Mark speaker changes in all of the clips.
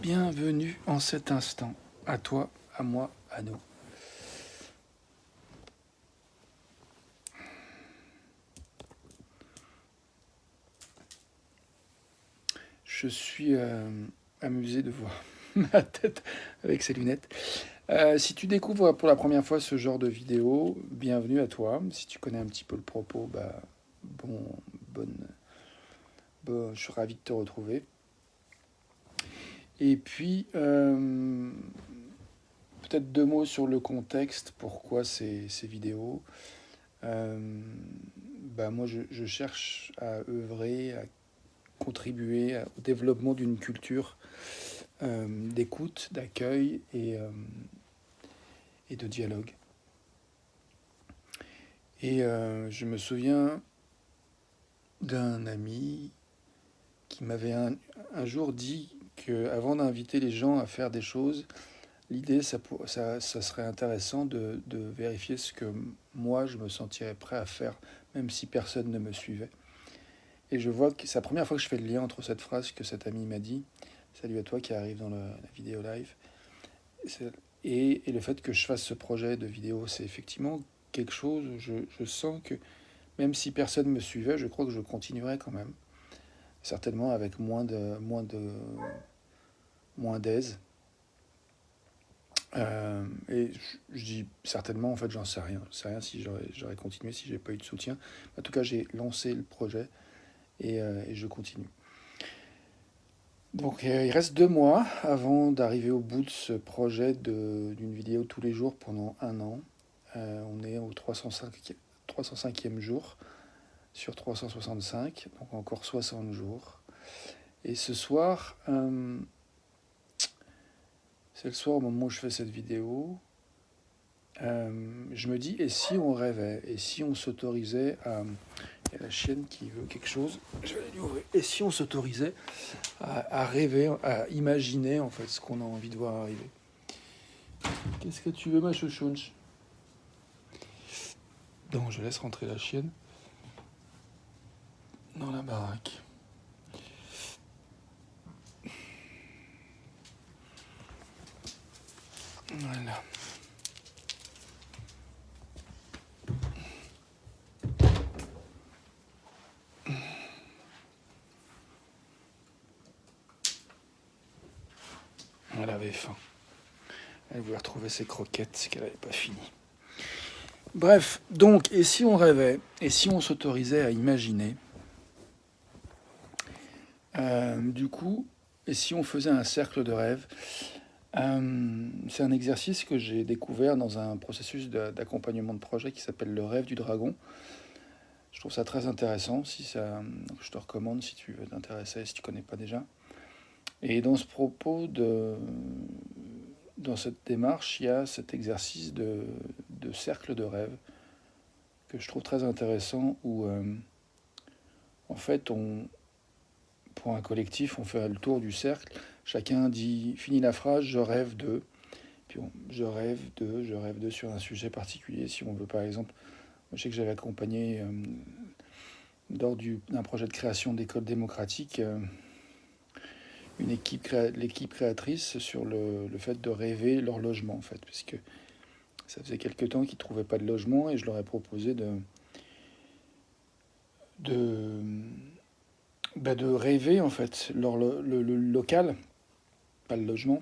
Speaker 1: Bienvenue en cet instant, à toi, à moi, à nous. Je suis amusé de voir ma tête avec ces lunettes. Si tu découvres pour la première fois ce genre de vidéo, bienvenue à toi. Si tu connais un petit peu le propos, bon, bonne, je suis ravi de te retrouver. Et puis, peut-être deux mots sur le contexte, pourquoi ces vidéos. Moi, je cherche à œuvrer, à contribuer au développement d'une culture d'écoute, d'accueil et de dialogue. Et je me souviens d'un ami qui m'avait un jour dit qu'avant d'inviter les gens à faire des choses, l'idée, ça serait intéressant de vérifier ce que moi, je me sentirais prêt à faire, même si personne ne me suivait. Et je vois que c'est la première fois que je fais le lien entre cette phrase que cet ami m'a dit, salut à toi qui arrive dans la vidéo live, et le fait que je fasse ce projet de vidéo. C'est effectivement quelque chose, je sens que même si personne me suivait, je crois que je continuerai quand même. Certainement avec moins d'aise. Et je dis certainement, en fait, j'en sais rien. Je sais rien si j'aurais continué, si j'ai pas eu de soutien. En tout cas, j'ai lancé le projet et je continue. Donc, il reste 2 mois avant d'arriver au bout de ce projet d'une vidéo tous les jours pendant un an. On est au 305e jour sur 365, donc encore 60 jours. Et ce soir, c'est le soir au moment où je fais cette vidéo, je me dis, et si on rêvait, et si on s'autorisait à... Il y a la chienne qui veut quelque chose, je vais aller lui ouvrir. Et si on s'autorisait à rêver, à imaginer en fait ce qu'on a envie de voir arriver. Qu'est-ce que tu veux, ma chouchounche? Donc je laisse rentrer la chienne dans la baraque. Voilà. Elle avait faim. Elle voulait retrouver ses croquettes qu'elle n'avait pas fini. Bref, donc, et si on rêvait, et si on s'autorisait à imaginer, du coup, et si on faisait un cercle de rêve, c'est un exercice que j'ai découvert dans un processus d'accompagnement de projet qui s'appelle le rêve du dragon. Je trouve ça très intéressant, je te recommande si tu veux t'intéresser, si tu ne connais pas déjà. Et dans ce propos, dans cette démarche, il y a cet exercice de cercle de rêve que je trouve très intéressant où, en fait, pour un collectif, on fait le tour du cercle. Chacun finit la phrase, je rêve de, puis je rêve de sur un sujet particulier. Si on veut, par exemple, je sais que j'avais accompagné lors d'un projet de création d'écoles démocratiques l'équipe créatrice sur le fait de rêver leur logement, en fait, parce que ça faisait quelques temps qu'ils ne trouvaient pas de logement et je leur ai proposé de, de rêver, en fait, le local, pas le logement,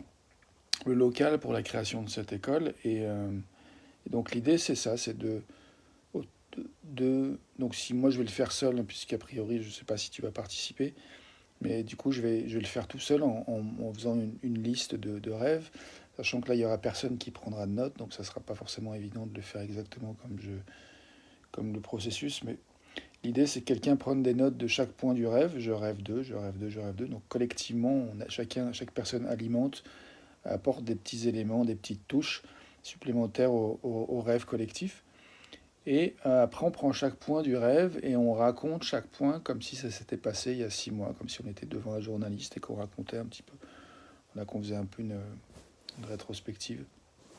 Speaker 1: le local pour la création de cette école. Et donc l'idée, c'est ça, c'est donc si moi je vais le faire seul, puisqu'a priori je ne sais pas si tu vas participer, mais du coup je vais le faire tout seul en faisant une liste de rêves, sachant que là il n'y aura personne qui prendra de notes, donc ça ne sera pas forcément évident de le faire exactement comme le processus, mais l'idée c'est que quelqu'un prenne des notes de chaque point du rêve, je rêve d'eux, je rêve d'eux, je rêve d'eux, donc collectivement chaque personne alimente, apporte des petits éléments, des petites touches supplémentaires au rêve collectif. Et après, on prend chaque point du rêve et on raconte chaque point comme si ça s'était passé il y a 6 mois, comme si on était devant un journaliste et qu'on racontait un petit peu. Là, qu'on faisait un peu une rétrospective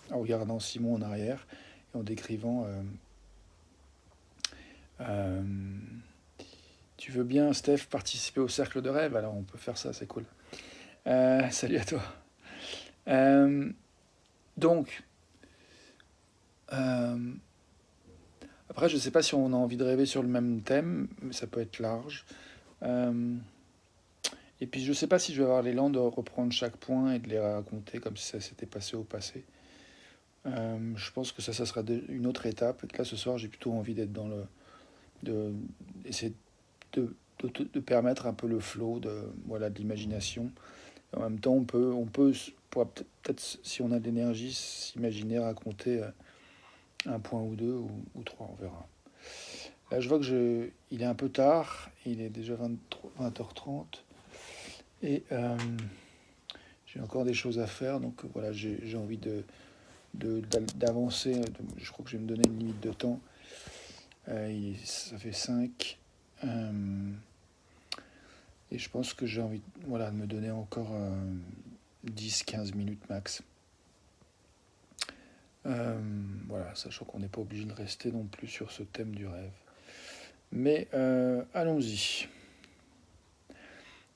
Speaker 1: en regardant 6 mois en arrière et en décrivant. Euh, tu veux bien, Steph, participer au cercle de rêve? Alors, on peut faire ça, c'est cool. Salut à toi. Euh, donc, euh, après, je ne sais pas si on a envie de rêver sur le même thème, mais ça peut être large. Euh, et puis, je ne sais pas si je vais avoir l'élan de reprendre chaque point et de les raconter comme si ça s'était passé au passé. Je pense que ça sera une autre étape. Et que là, ce soir, j'ai plutôt envie d'être dans le, de essayer de permettre un peu le flow voilà, de l'imagination. En même temps, pourra peut-être, si on a de l'énergie, s'imaginer raconter un point ou deux ou trois, on verra. Là, je vois il est un peu tard, il est déjà 20h30 et j'ai encore des choses à faire, donc voilà, j'ai envie d'avancer. Je crois que je vais me donner une limite de temps. Ça fait 5. Et je pense que j'ai envie voilà, de me donner encore 10-15 minutes max. Euh, voilà, sachant qu'on n'est pas obligé de rester non plus sur ce thème du rêve. Mais allons-y.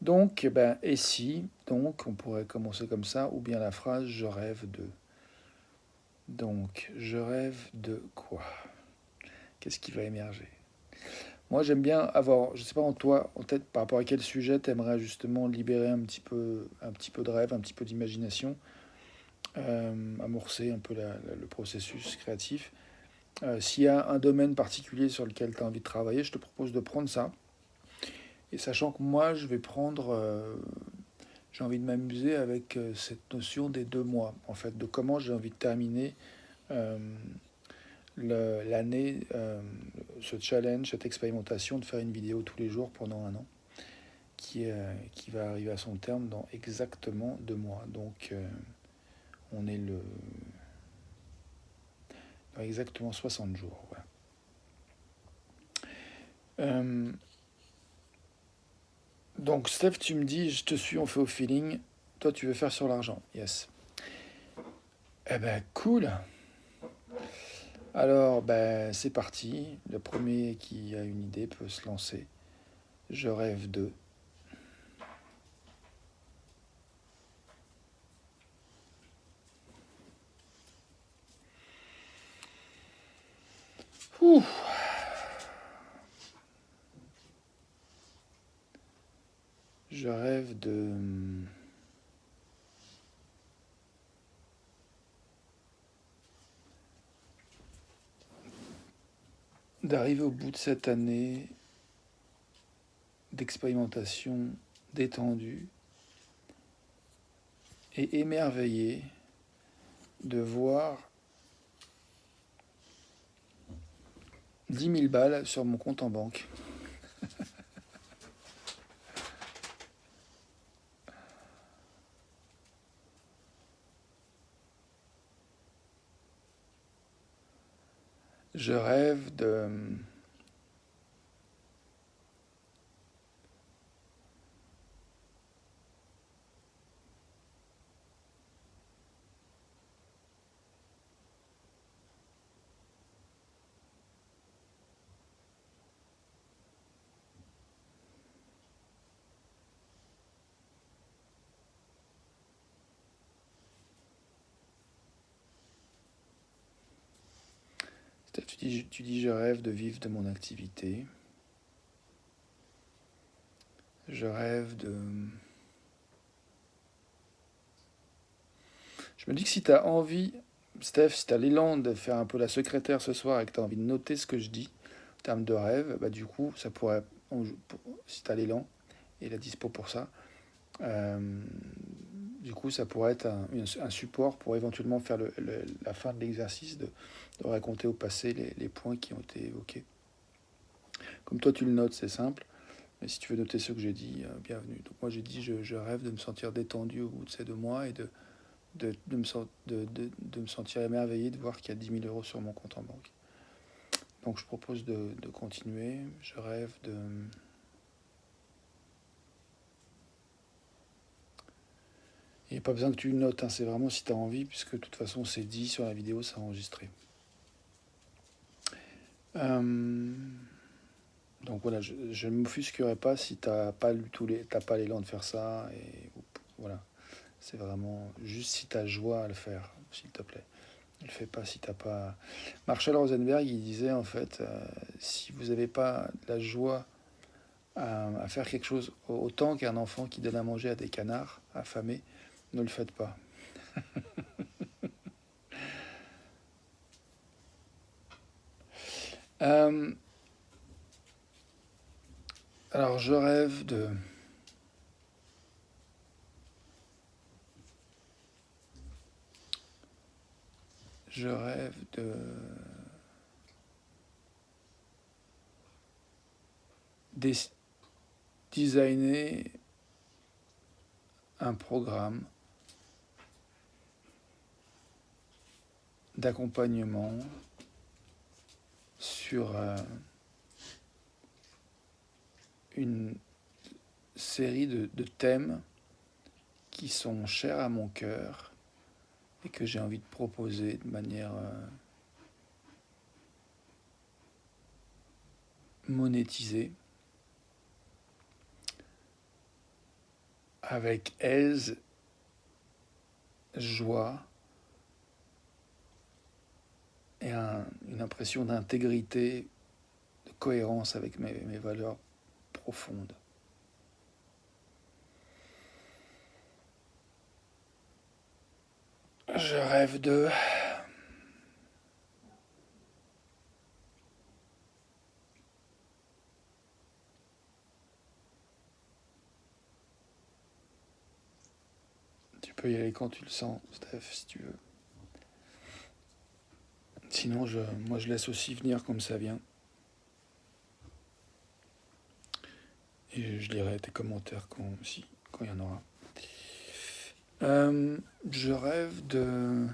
Speaker 1: Donc, et si, donc, on pourrait commencer comme ça, ou bien la phrase je rêve de. Donc, je rêve de quoi? Qu'est-ce qui va émerger? Moi, j'aime bien avoir, je sais pas en toi, en tête, par rapport à quel sujet tu aimerais justement libérer un petit peu de rêve, un petit peu d'imagination, amorcer un peu le processus créatif. S'il y a un domaine particulier sur lequel tu as envie de travailler, je te propose de prendre ça. Et sachant que moi, j'ai envie de m'amuser avec cette notion des 2 mois, en fait, de comment j'ai envie de terminer euh, l'année, ce challenge, cette expérimentation de faire une vidéo tous les jours pendant un an, qui va arriver à son terme dans exactement 2 mois. Donc, on est dans exactement 60 jours. Voilà. Euh, donc, Steph, tu me dis, je te suis, on fait au feeling. Toi, tu veux faire sur l'argent. Yes. Eh ben, cool. Alors, c'est parti. Le premier qui a une idée peut se lancer. Je rêve de. Ouh, je rêve d'arriver au bout de cette année d'expérimentation détendue et émerveillé de voir 10 000 balles sur mon compte en banque. Je rêve de. Tu dis je rêve de vivre de mon activité. Je rêve de. Je me dis que si tu as envie, Steph, si tu as l'élan de faire un peu la secrétaire ce soir et que tu as envie de noter ce que je dis en termes de rêve, du coup, ça pourrait, si tu as l'élan et la dispo pour ça, euh, du coup, ça pourrait être un support pour éventuellement faire la fin de l'exercice, de raconter au passé les points qui ont été évoqués. Comme toi, tu le notes, c'est simple. Mais si tu veux noter ce que j'ai dit, bienvenue. Donc moi, j'ai dit, je rêve de me sentir détendu au bout de ces 2 mois et de me sentir émerveillé de voir qu'il y a 10 000 € sur mon compte en banque. Donc je propose de continuer. Je rêve de. Il n'y a pas besoin que tu le notes, hein, c'est vraiment si tu as envie, puisque de toute façon c'est dit sur la vidéo, c'est enregistré. Euh, donc voilà, je ne m'offusquerai pas si tu n'as pas, t'as pas l'élan de faire ça, voilà. C'est vraiment juste si tu as joie à le faire, s'il te plaît. Ne le fais pas si t'as pas... Marshall Rosenberg, il disait en fait, si vous n'avez pas la joie à faire quelque chose autant qu'un enfant qui donne à manger à des canards affamés, ne le faites pas. Euh, alors je rêve de... Je rêve de... designer un programme d'accompagnement sur une série de thèmes qui sont chers à mon cœur et que j'ai envie de proposer de manière monétisée, avec aise, joie et une impression d'intégrité, de cohérence avec mes valeurs profondes. Je rêve de... Tu peux y aller quand tu le sens, Steph, si tu veux. Sinon, moi, je laisse aussi venir comme ça vient. Et je lirai tes commentaires quand il y en aura. Je rêve de...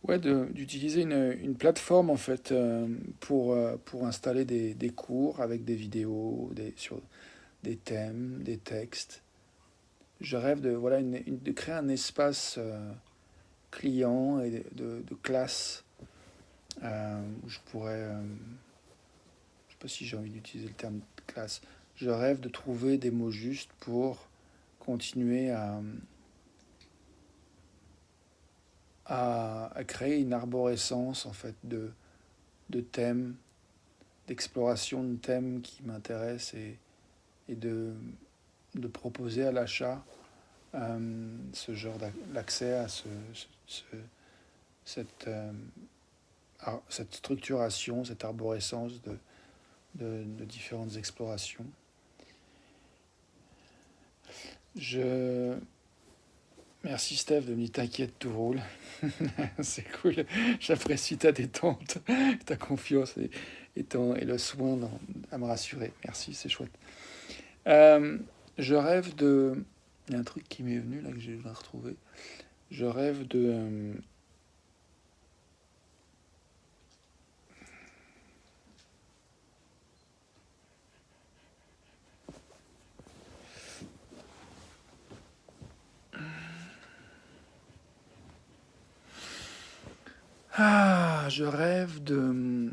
Speaker 1: Ouais, d'utiliser une plateforme en fait pour installer des cours avec des vidéos, sur des thèmes, des textes. Je rêve de, voilà, de créer un espace client et de classe où je pourrais, je sais pas si j'ai envie d'utiliser le terme classe, je rêve de trouver des mots justes pour continuer à créer une arborescence en fait de thèmes, d'exploration de thèmes qui m'intéressent et de proposer à l'achat ce genre l'accès à cette, cette structuration, cette arborescence de différentes explorations. Merci Steph de me dire t'inquiète, tout roule. C'est cool. J'apprécie ta détente, ta confiance et le soin à me rassurer. Merci, c'est chouette. Je rêve de... Il y a un truc qui m'est venu là que je vais retrouver. Je rêve de... je rêve de...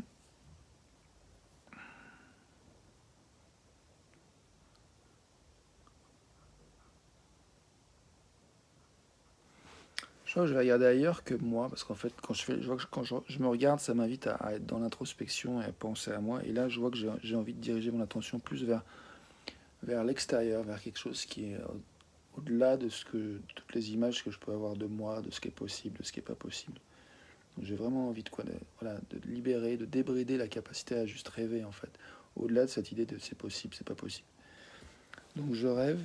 Speaker 1: Je crois que je vais regarder ailleurs que moi, parce qu'en fait, je vois que quand je me regarde, ça m'invite à être dans l'introspection et à penser à moi. Et là, je vois que j'ai envie de diriger mon attention plus vers l'extérieur, vers quelque chose qui est au-delà de toutes les images que je peux avoir de moi, de ce qui est possible, de ce qui n'est pas possible. Donc j'ai vraiment envie voilà, de libérer, de débrider la capacité à juste rêver, en fait. Au-delà de cette idée de c'est possible, c'est pas possible. Donc je rêve.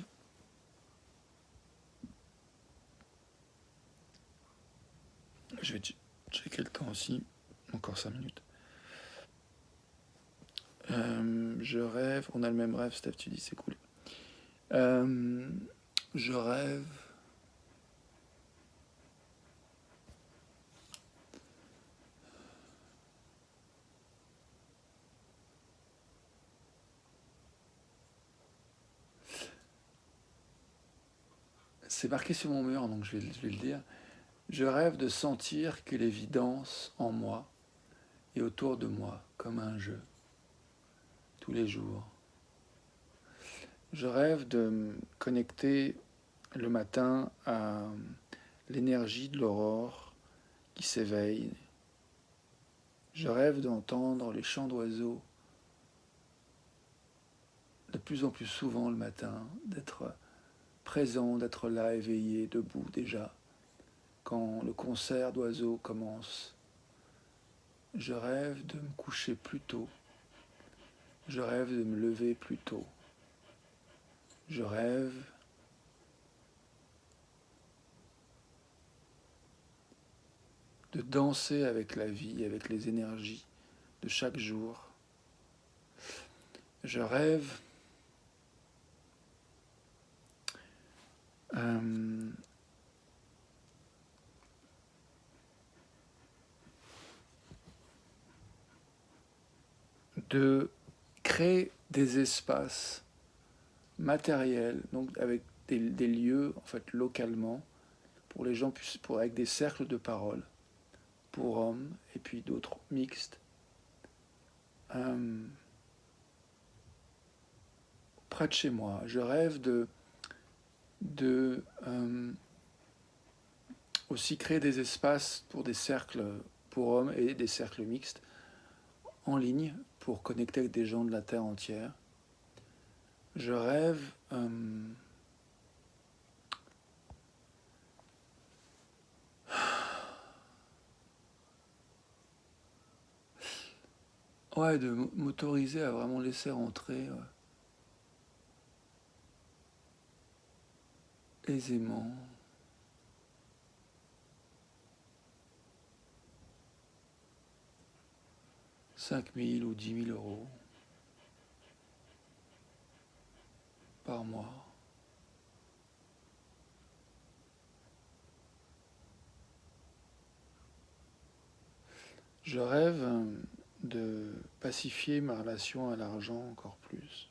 Speaker 1: Je vais checker le temps aussi. Encore 5 minutes. Je rêve. On a le même rêve, Steph, tu dis, c'est cool. Je rêve. C'est marqué sur mon mur, donc je vais le dire. Je rêve de sentir que les vies dansent en moi et autour de moi comme un jeu, tous les jours. Je rêve de me connecter le matin à l'énergie de l'aurore qui s'éveille. Je rêve d'entendre les chants d'oiseaux de plus en plus souvent le matin, d'être présent, d'être là, éveillé, debout déjà, quand le concert d'oiseaux commence. Je rêve de me coucher plus tôt. Je rêve de me lever plus tôt. Je rêve de danser avec la vie, avec les énergies de chaque jour. Je rêve de créer des espaces matériels, donc avec des lieux en fait localement, pour les gens, avec des cercles de parole, pour hommes et puis d'autres mixtes, près de chez moi. Je rêve de aussi créer des espaces pour des cercles pour hommes et des cercles mixtes en ligne pour connecter avec des gens de la Terre entière. Je rêve de m'autoriser à vraiment laisser rentrer aisément. $5 000 ou 10 000 par mois. Je rêve de pacifier ma relation à l'argent encore plus.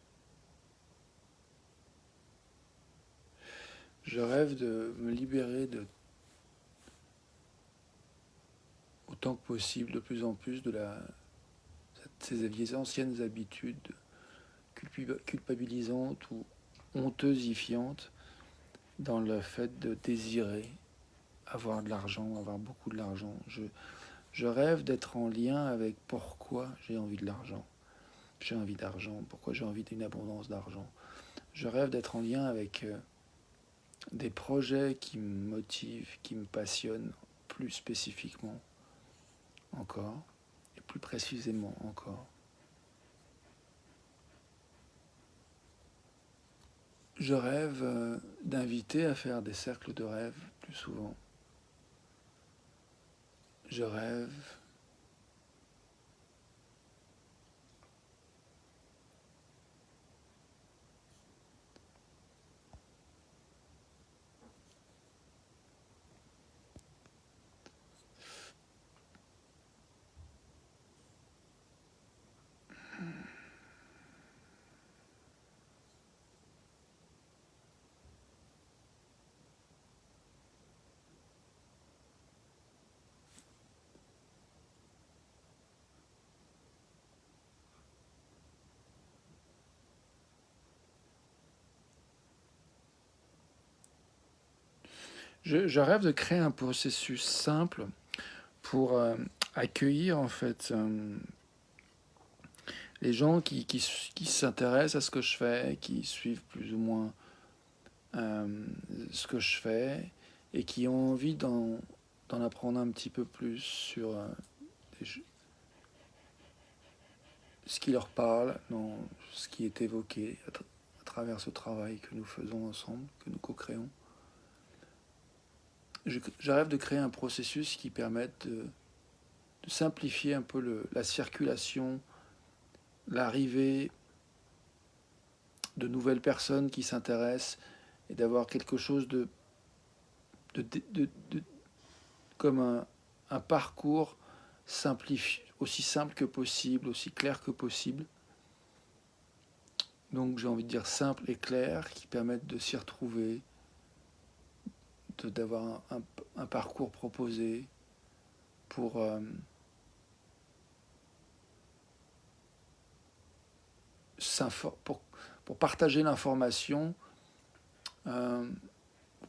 Speaker 1: Je rêve de me libérer de autant que possible, de plus en plus, de ces anciennes habitudes culpabilisantes ou honteusifiantes dans le fait de désirer avoir de l'argent, avoir beaucoup de l'argent. Je rêve d'être en lien avec pourquoi j'ai envie de l'argent. J'ai envie d'argent, pourquoi j'ai envie d'une abondance d'argent. Je rêve d'être en lien avec des projets qui me motivent, qui me passionnent plus spécifiquement encore, et plus précisément encore. Je rêve d'inviter à faire des cercles de rêve plus souvent. Je rêve je rêve de créer un processus simple pour accueillir en fait les gens qui s'intéressent à ce que je fais, qui suivent plus ou moins ce que je fais et qui ont envie d'en apprendre un petit peu plus sur ce qui leur parle, dans ce qui est évoqué à travers ce travail que nous faisons ensemble, que nous co-créons. Je rêve de créer un processus qui permette de simplifier un peu la circulation, l'arrivée de nouvelles personnes qui s'intéressent et d'avoir quelque chose comme un parcours simplifié, aussi simple que possible, aussi clair que possible. Donc j'ai envie de dire simple et clair, qui permettent de s'y retrouver, d'avoir un parcours proposé pour, pour, pour partager l'information,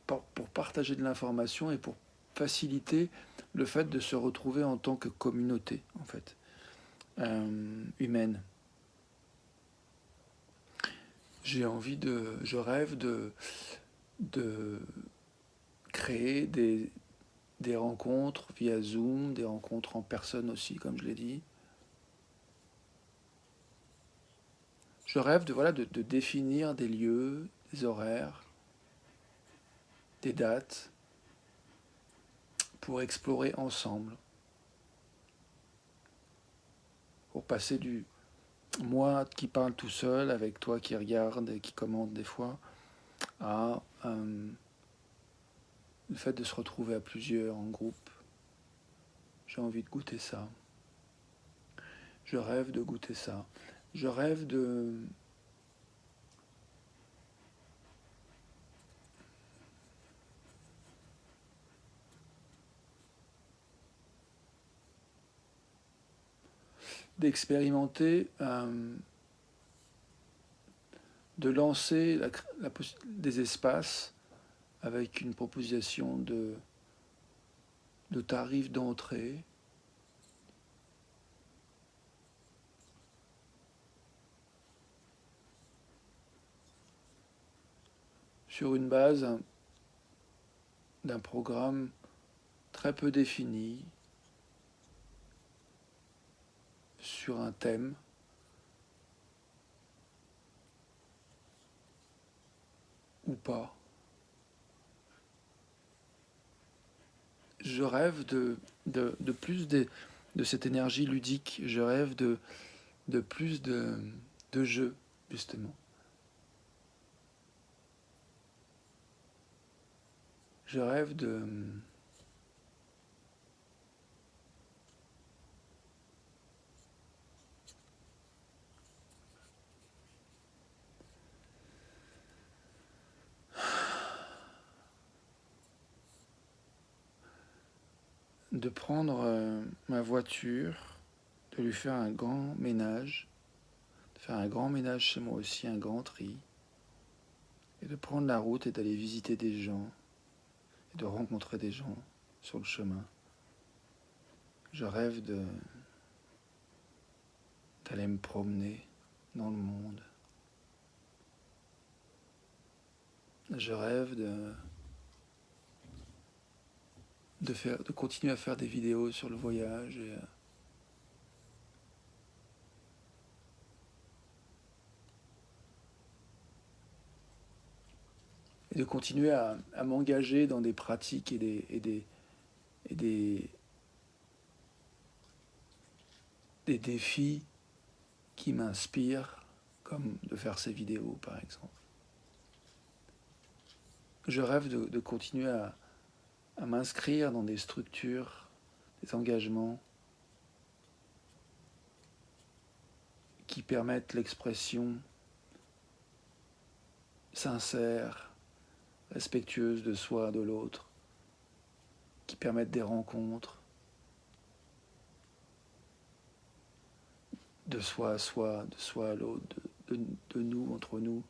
Speaker 1: pour partager de l'information et pour faciliter le fait de se retrouver en tant que communauté, en fait, humaine. Je rêve de créer des rencontres via Zoom, des rencontres en personne aussi, comme je l'ai dit. Je rêve de définir des lieux, des horaires, des dates pour explorer ensemble, pour passer du moi qui parle tout seul avec toi qui regarde et qui commente des fois à le fait de se retrouver à plusieurs en groupe. J'ai envie de goûter ça. Je rêve de goûter ça. Je rêve d'expérimenter, de lancer des espaces avec une proposition de tarifs d'entrée sur une base d'un programme très peu défini, sur un thème, ou pas. Je rêve de plus de cette énergie ludique, je rêve de plus de jeux, justement. Je rêve de prendre ma voiture, de lui faire un grand ménage, de faire un grand ménage chez moi aussi, un grand tri, et de prendre la route et d'aller visiter des gens, et de rencontrer des gens sur le chemin. Je rêve d'aller me promener dans le monde. Je rêve de continuer à faire des vidéos sur le voyage et de continuer à m'engager dans des pratiques et des défis qui m'inspirent, comme de faire ces vidéos par exemple. Je rêve de continuer à m'inscrire dans des structures, des engagements qui permettent l'expression sincère, respectueuse de soi, de l'autre, qui permettent des rencontres de soi à soi, de soi à l'autre, de nous, entre nous.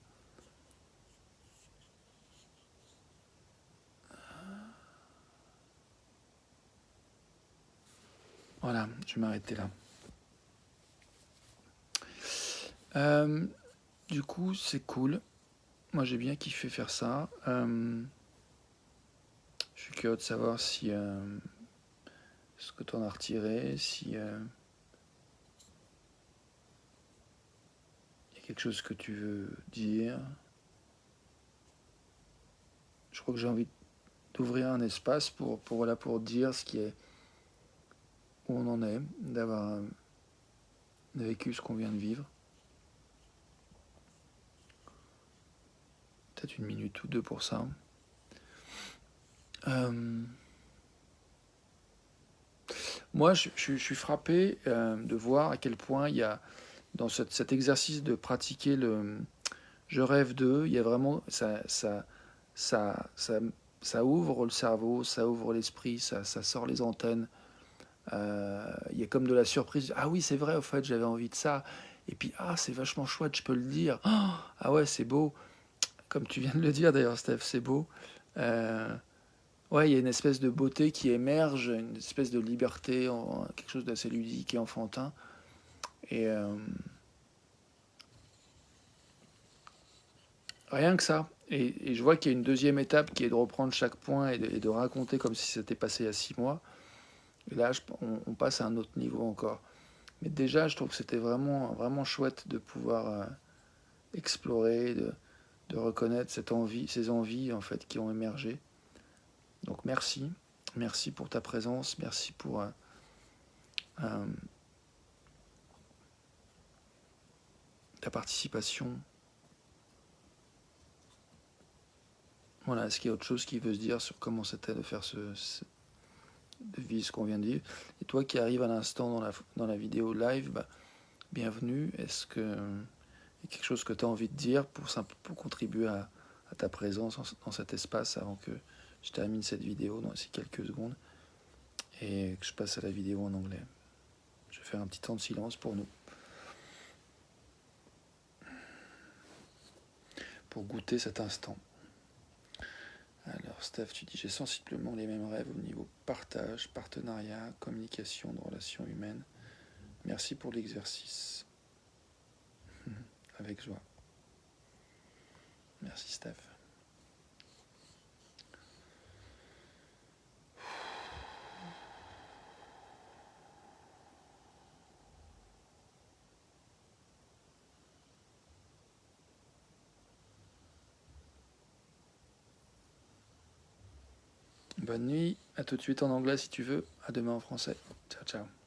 Speaker 1: Voilà, je vais m'arrêter là. Du coup, c'est cool. Moi, j'ai bien kiffé faire ça. Je suis curieux de savoir si ce que tu en as retiré, si y a quelque chose que tu veux dire. Je crois que j'ai envie d'ouvrir un espace pour dire ce qui est, où on en est, d'avoir vécu ce qu'on vient de vivre. Peut-être une minute ou deux pour ça. Moi, je suis frappé de voir à quel point il y a, dans cet exercice de pratiquer le je rêve d'eux, il y a vraiment, ça ça ouvre le cerveau, ça ouvre l'esprit, ça sort les antennes. Il y a comme de la surprise. Ah oui, c'est vrai, au fait, j'avais envie de ça. Et puis, ah, c'est vachement chouette, je peux le dire. Oh, ah ouais, c'est beau. Comme tu viens de le dire d'ailleurs, Steph, c'est beau. Euh, ouais, il y a une espèce de beauté qui émerge, une espèce de liberté, quelque chose d'assez ludique et enfantin. Et rien que ça. Et je vois qu'il y a une deuxième étape qui est de reprendre chaque point et de raconter comme si c'était passé il y a 6 mois. Et là, on passe à un autre niveau encore. Mais déjà, je trouve que c'était vraiment, vraiment chouette de pouvoir explorer, de reconnaître cette envie, ces envies en fait qui ont émergé. Donc merci, merci pour ta présence, merci pour euh, ta participation. Voilà, est-ce qu'il y a autre chose qui veut se dire sur comment c'était de faire de vivre ce qu'on vient de vivre? Et toi qui arrives à l'instant dans la vidéo live, bah, bienvenue. Est-ce que y a quelque chose que tu as envie de dire pour contribuer à ta présence dans cet espace avant que je termine cette vidéo dans ces quelques secondes et que je passe à la vidéo en anglais? Je vais faire un petit temps de silence pour nous, pour goûter cet instant. Alors Steph, tu dis j'ai sensiblement les mêmes rêves au niveau partage, partenariat, communication, de relations humaines. Merci pour l'exercice. Avec joie. Merci Steph. Bonne nuit, à tout de suite en anglais si tu veux, à demain en français. Ciao ciao.